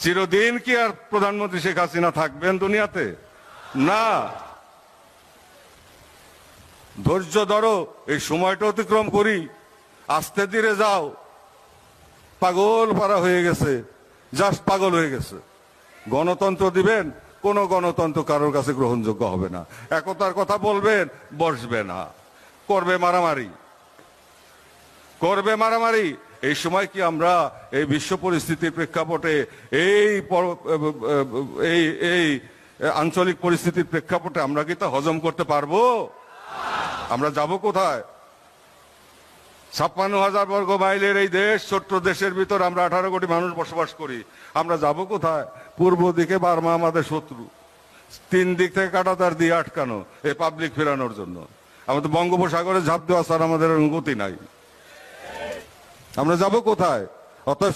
চিরদিন কি আর প্রধানমন্ত্রী শেখ হাসিনা থাকবেন দুনিয়াতে? না। ধৈর্য ধরো, এই সময়টা অতিক্রম করি, আস্তে ধীরে যাও। পাগল পারা হয়ে গেছে, জাস্ট পাগল হয়ে গেছে। গণতন্ত্র দিবেন, কোন গণতন্ত্র কারোর কাছে গ্রহণযোগ্য হবে না। একতার কথা বলবেন, বসবে না, করবে মারামারি, করবে মারামারি। এই সময় কি আমরা এই বিশ্ব পরিস্থিতির প্রেক্ষাপটে এই আঞ্চলিক পরিস্থিতির প্রেক্ষাপটে আমরা কি তা হজম করতে পারবো? আমরা যাব কোথায়? 56,000 বর্গ মাইলের এই দেশ, ছোট্ট দেশের ভিতর আমরা 18 কোটি মানুষ বসবাস করি। আমরা যাব কোথায়? পূর্ব দিকে বার্মা আমাদের শত্রু, 3 দিক থেকে কাঁটাতার দিয়ে আটকানো এই পাবলিক ফেরানোর জন্য। আমাদের বঙ্গোপসাগরে ঝাঁপ দেওয়া ছাড়া আমাদের গতি নাই। আমরা যাব কোথায়? অতএব